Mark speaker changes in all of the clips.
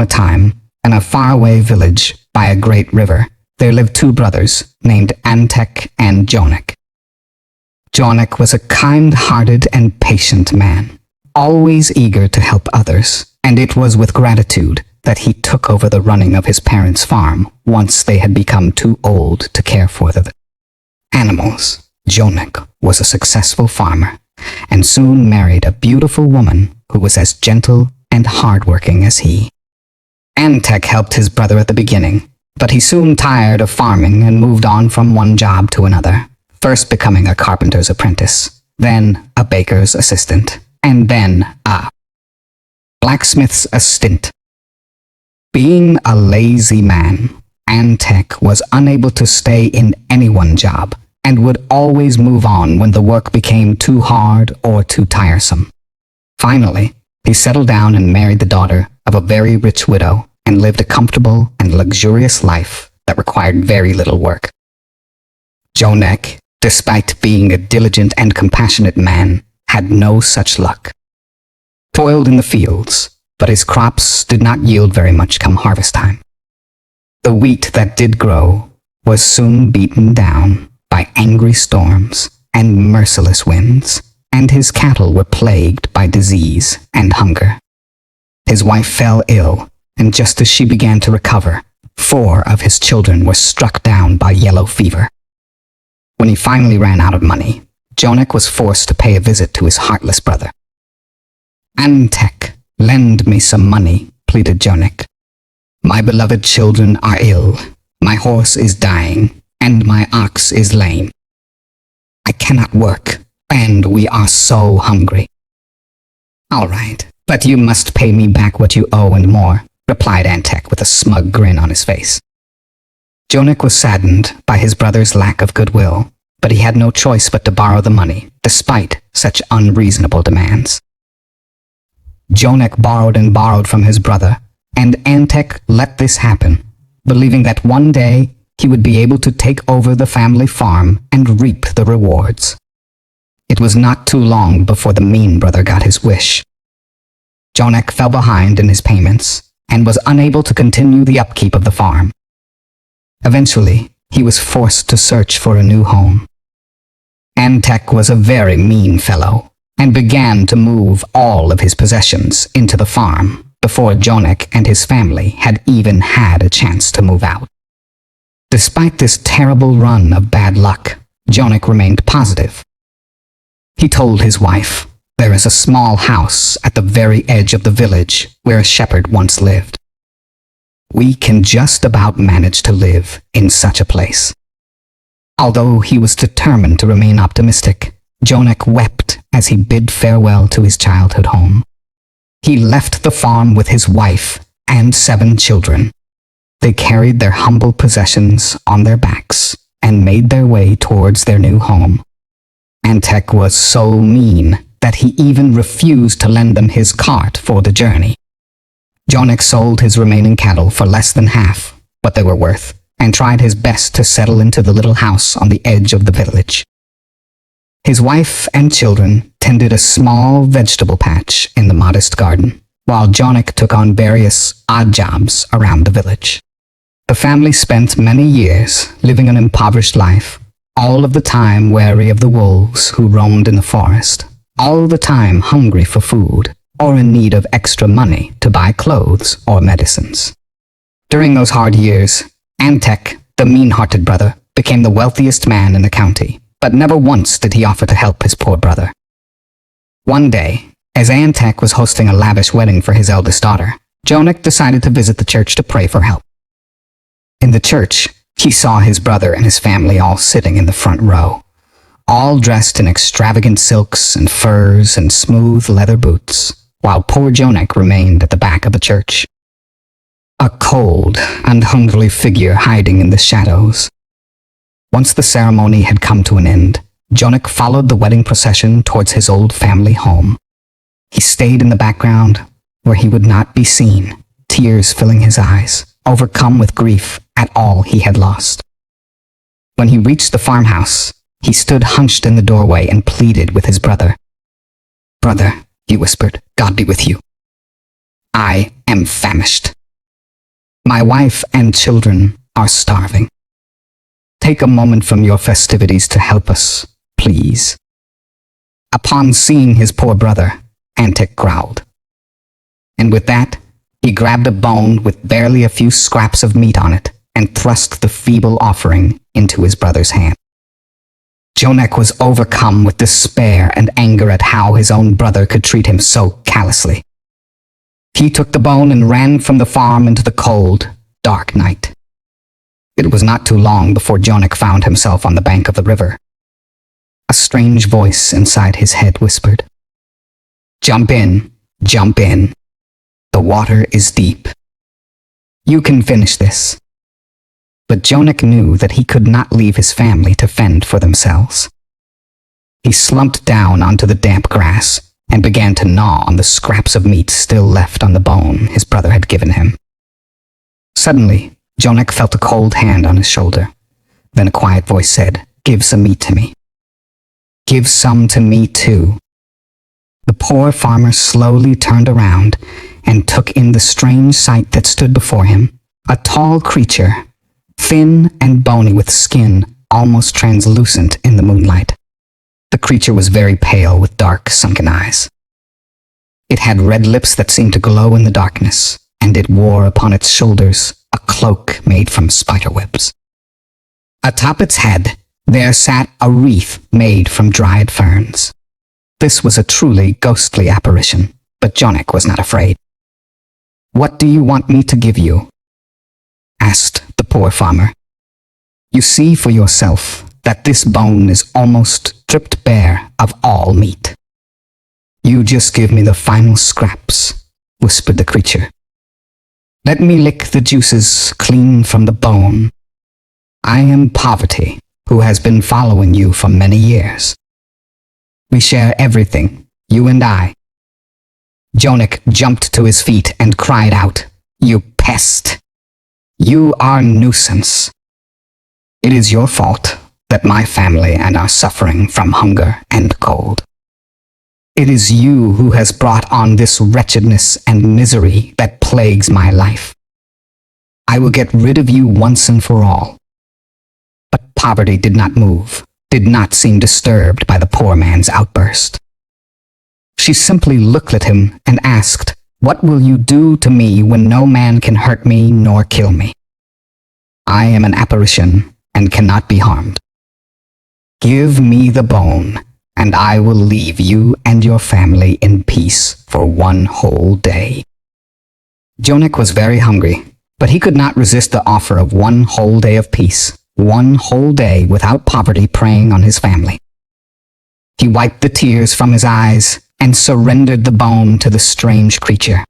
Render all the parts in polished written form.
Speaker 1: upon a time, in a faraway village by a great river, there lived two brothers named Antek and Jonek. Jonek was a kind-hearted and patient man, always eager to help others, and it was with gratitude that he took over the running of his parents' farm once they had become too old to care for the animals. Jonek was a successful farmer and soon married a beautiful woman who was as gentle and hardworking as he. Antek helped his brother at the beginning, but he soon tired of farming and moved on from one job to another, first becoming a carpenter's apprentice, then a baker's assistant, and then a blacksmith's assistant. Being a lazy man, Antek was unable to stay in any one job and would always move on when the work became too hard or too tiresome. Finally, he settled down and married the daughter of a very rich widow and lived a comfortable and luxurious life that required very little work. Jonek, despite being a diligent and compassionate man, had no such luck. Toiled in the fields, but his crops did not yield very much come harvest time. The wheat that did grow was soon beaten down by angry storms and merciless winds, and his cattle were plagued by disease and hunger. His wife fell ill, and just as she began to recover, 4 of his children were struck down by yellow fever. When he finally ran out of money, Jonek was forced to pay a visit to his heartless brother. "Antek, lend me some money," pleaded Jonek. "My beloved children are ill, my horse is dying, and my ox is lame. I cannot work, and we are so hungry." "All right, but you must pay me back what you owe and more," replied Antek with a smug grin on his face. Jonek was saddened by his brother's lack of goodwill, but he had no choice but to borrow the money, despite such unreasonable demands. Jonek borrowed and borrowed from his brother, and Antek let this happen, believing that one day he would be able to take over the family farm and reap the rewards. It was not too long before the mean brother got his wish. Jonek fell behind in his payments and was unable to continue the upkeep of the farm. Eventually, he was forced to search for a new home. Antek was a very mean fellow and began to move all of his possessions into the farm before Jonek and his family had even had a chance to move out. Despite this terrible run of bad luck, Jonek remained positive. He told his wife, "There is a small house at the very edge of the village where a shepherd once lived. We can just about manage to live in such a place." Although he was determined to remain optimistic, Jonek wept as he bid farewell to his childhood home. He left the farm with his wife and 7 children. They carried their humble possessions on their backs and made their way towards their new home. Antek was so mean that he even refused to lend them his cart for the journey. Jonek sold his remaining cattle for less than half what they were worth and tried his best to settle into the little house on the edge of the village. His wife and children tended a small vegetable patch in the modest garden, while Jonek took on various odd jobs around the village. The family spent many years living an impoverished life, all of the time wary of the wolves who roamed in the forest, all the time hungry for food, or in need of extra money to buy clothes or medicines. During those hard years, Antek, the mean-hearted brother, became the wealthiest man in the county, but never once did he offer to help his poor brother. One day, as Antek was hosting a lavish wedding for his eldest daughter, Jonek decided to visit the church to pray for help. In the church, he saw his brother and his family all sitting in the front row, all dressed in extravagant silks and furs and smooth leather boots, while poor Jonek remained at the back of the church, a cold and hungry figure hiding in the shadows. Once the ceremony had come to an end, Jonek followed the wedding procession towards his old family home. He stayed in the background, where he would not be seen, tears filling his eyes, overcome with grief at all he had lost. When he reached the farmhouse, he stood hunched in the doorway and pleaded with his brother. "Brother," he whispered, "God be with you. I am famished. My wife and children are starving. Take a moment from your festivities to help us, please." Upon seeing his poor brother, Antek growled. And with that, he grabbed a bone with barely a few scraps of meat on it and thrust the feeble offering into his brother's hand. Jonek was overcome with despair and anger at how his own brother could treat him so callously. He took the bone and ran from the farm into the cold, dark night. It was not too long before Jonek found himself on the bank of the river. A strange voice inside his head whispered, "Jump in, jump in. The water is deep. You can finish this." But Jonek knew that he could not leave his family to fend for themselves. He slumped down onto the damp grass and began to gnaw on the scraps of meat still left on the bone his brother had given him. Suddenly, Jonek felt a cold hand on his shoulder. Then a quiet voice said, "Give some meat to me." "Give some to me too." The poor farmer slowly turned around and took in the strange sight that stood before him. A tall creature, thin and bony with skin almost translucent in the moonlight. The creature was very pale with dark, sunken eyes. It had red lips that seemed to glow in the darkness, and it wore upon its shoulders a cloak made from spiderwebs. Atop its head, there sat a wreath made from dried ferns. This was a truly ghostly apparition, but Jonek was not afraid. "What do you want me to give you?" asked the poor farmer. "You see for yourself that this bone is almost stripped bare of all meat." "You just give me the final scraps," whispered the creature. "Let me lick the juices clean from the bone. I am Poverty, who has been following you for many years. We share everything, you and I." Jonek jumped to his feet and cried out, "You pest! You are a nuisance. It is your fault that my family and are suffering from hunger and cold. It is you who has brought on this wretchedness and misery that plagues my life. I will get rid of you once and for all." But Poverty did not move, did not seem disturbed by the poor man's outburst. She simply looked at him and asked, "What will you do to me when no man can hurt me nor kill me? I am an apparition and cannot be harmed. Give me the bone, and I will leave you and your family in peace for one whole day." Jonek was very hungry, but he could not resist the offer of one whole day of peace, one whole day without Poverty preying on his family. He wiped the tears from his eyes and surrendered the bone to the strange creature.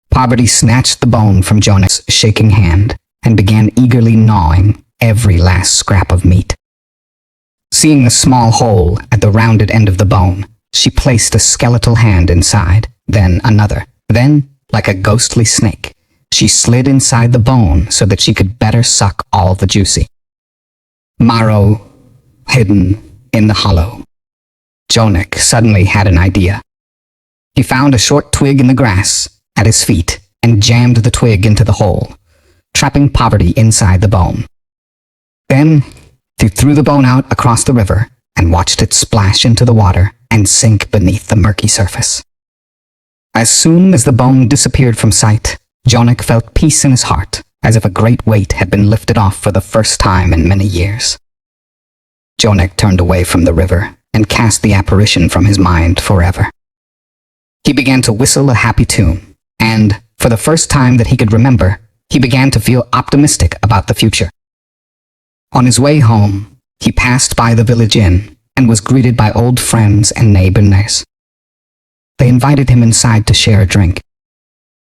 Speaker 1: Poverty snatched the bone from Jonek's shaking hand and began eagerly gnawing every last scrap of meat. Seeing the small hole at the rounded end of the bone, she placed a skeletal hand inside, then another. Then, like a ghostly snake, she slid inside the bone so that she could better suck all the juicy marrow hidden in the hollow. Jonek suddenly had an idea. He found a short twig in the grass at his feet and jammed the twig into the hole, trapping Poverty inside the bone. Then he threw the bone out across the river and watched it splash into the water and sink beneath the murky surface. As soon as the bone disappeared from sight, Jonek felt peace in his heart, as if a great weight had been lifted off for the first time in many years. Jonek turned away from the river and cast the apparition from his mind forever. He began to whistle a happy tune, and, for the first time that he could remember, he began to feel optimistic about the future. On his way home, he passed by the village inn and was greeted by old friends and neighbors. They invited him inside to share a drink.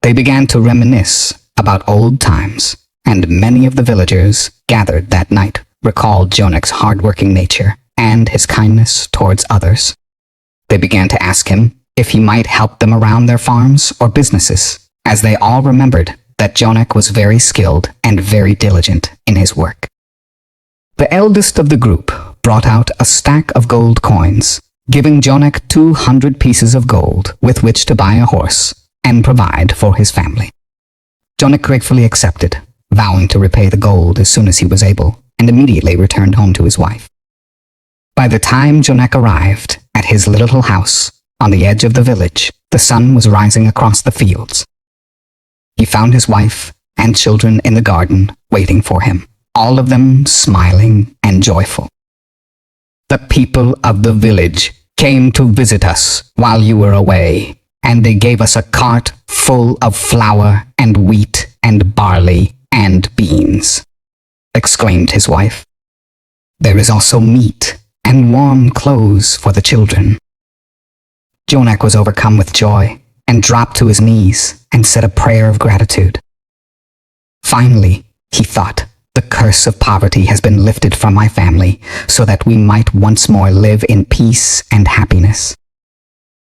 Speaker 1: They began to reminisce about old times, and many of the villagers gathered that night recalled Jonek's hard-working nature and his kindness towards others. They began to ask him if he might help them around their farms or businesses, as they all remembered that Jonek was very skilled and very diligent in his work. The eldest of the group brought out a stack of gold coins, giving Jonek 200 pieces of gold with which to buy a horse and provide for his family. Jonik gratefully accepted, vowing to repay the gold as soon as he was able, and immediately returned home to his wife. By the time Jonik arrived at his little house on the edge of the village, the sun was rising across the fields. He found his wife and children in the garden waiting for him, all of them smiling and joyful. "The people of the village came to visit us while you were away, and they gave us a cart full of flour and wheat and barley and beans," exclaimed his wife. "There is also meat and warm clothes for the children." Jonik was overcome with joy and dropped to his knees and said a prayer of gratitude. Finally, he thought, "The curse of poverty has been lifted from my family so that we might once more live in peace and happiness."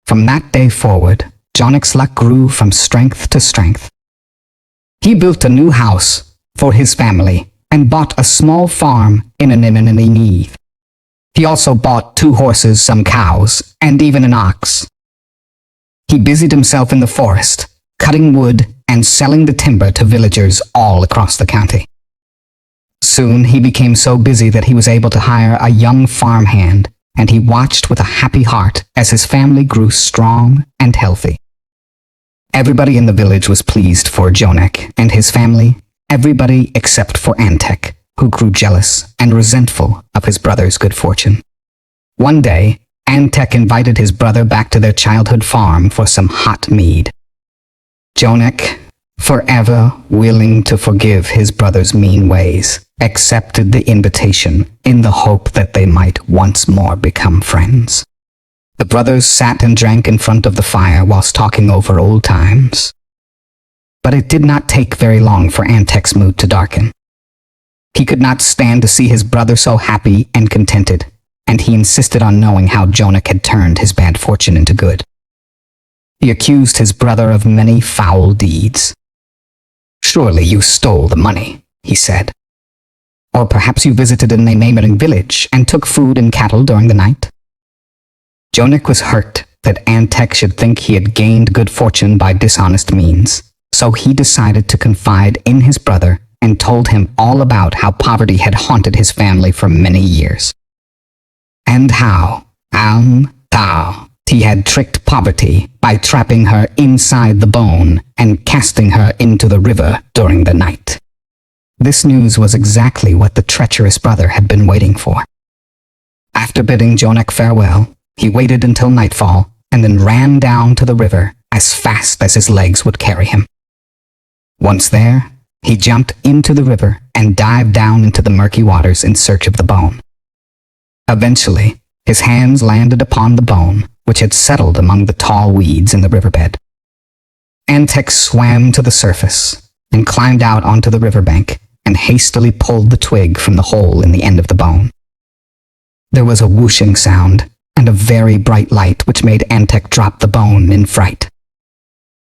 Speaker 1: From that day forward, Jonik's luck grew from strength to strength. He built a new house for his family and bought a small farm in Anonymity. He also bought 2 horses, some cows, and even an ox. He busied himself in the forest, cutting wood and selling the timber to villagers all across the county. Soon he became so busy that he was able to hire a young farmhand, and he watched with a happy heart as his family grew strong and healthy. Everybody in the village was pleased for Jonik and his family, everybody except for Antek, who grew jealous and resentful of his brother's good fortune. One day, Antek invited his brother back to their childhood farm for some hot mead. Jonik, forever willing to forgive his brother's mean ways, accepted the invitation in the hope that they might once more become friends. The brothers sat and drank in front of the fire whilst talking over old times. But it did not take very long for Antek's mood to darken. He could not stand to see his brother so happy and contented, and he insisted on knowing how Jonik had turned his bad fortune into good. He accused his brother of many foul deeds. "Surely you stole the money," he said. "Or perhaps you visited a neighboring village and took food and cattle during the night." Jonik was hurt that Antek should think he had gained good fortune by dishonest means, so he decided to confide in his brother and told him all about how poverty had haunted his family for many years. And how, he had tricked poverty by trapping her inside the bone and casting her into the river during the night. This news was exactly what the treacherous brother had been waiting for. After bidding Jonik farewell, he waited until nightfall and then ran down to the river as fast as his legs would carry him. Once there, he jumped into the river and dived down into the murky waters in search of the bone. Eventually, his hands landed upon the bone, which had settled among the tall weeds in the riverbed. Antek swam to the surface and climbed out onto the riverbank and hastily pulled the twig from the hole in the end of the bone. There was a whooshing sound and a very bright light which made Antek drop the bone in fright.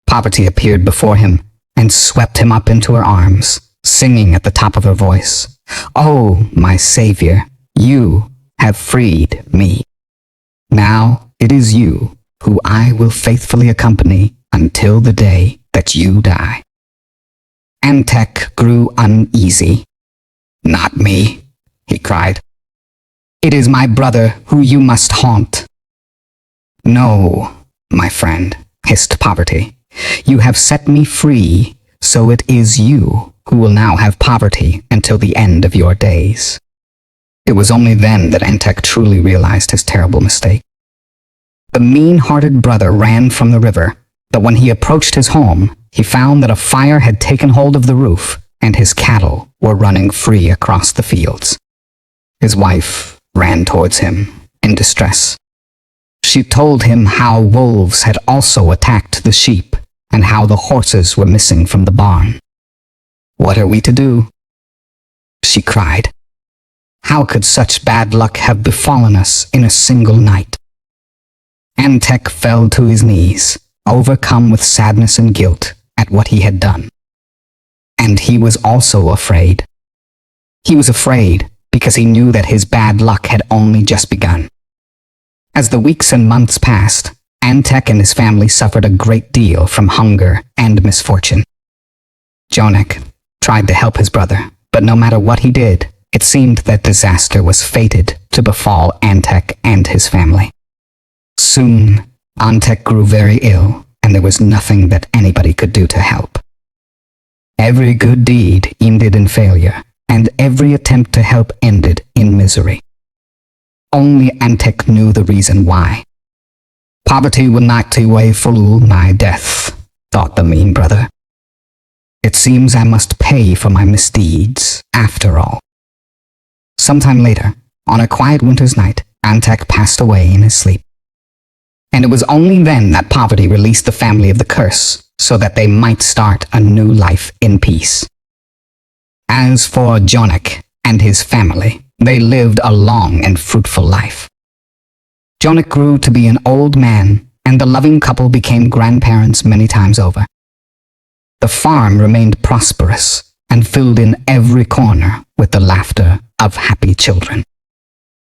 Speaker 1: Poverty appeared before him and swept him up into her arms, singing at the top of her voice, "Oh, my savior, you have freed me. Now it is you who I will faithfully accompany until the day that you die." Antek grew uneasy. "Not me," he cried. "It is my brother who you must haunt." "No, my friend," hissed Poverty. "You have set me free, so it is you who will now have poverty until the end of your days." It was only then that Antek truly realized his terrible mistake. The mean-hearted brother ran from the river, but when he approached his home, he found that a fire had taken hold of the roof and his cattle were running free across the fields. His wife ran towards him in distress. She told him how wolves had also attacked the sheep and how the horses were missing from the barn. "What are we to do?" she cried. "How could such bad luck have befallen us in a single night?" Antek fell to his knees, overcome with sadness and guilt at what he had done. And he was also afraid. He was afraid because he knew that his bad luck had only just begun. As the weeks and months passed, Antek and his family suffered a great deal from hunger and misfortune. Jonik tried to help his brother, but no matter what he did, it seemed that disaster was fated to befall Antek and his family. Soon, Antek grew very ill, and there was nothing that anybody could do to help. Every good deed ended in failure, and every attempt to help ended in misery. Only Antek knew the reason why. Poverty will not take away fool my death, thought the mean brother. It seems I must pay for my misdeeds, after all. Sometime later, on a quiet winter's night, Antek passed away in his sleep. And it was only then that poverty released the family of the curse, so that they might start a new life in peace. As for Jonik and his family, they lived a long and fruitful life. Jonik grew to be an old man, and the loving couple became grandparents many times over. The farm remained prosperous and filled in every corner with the laughter of happy children.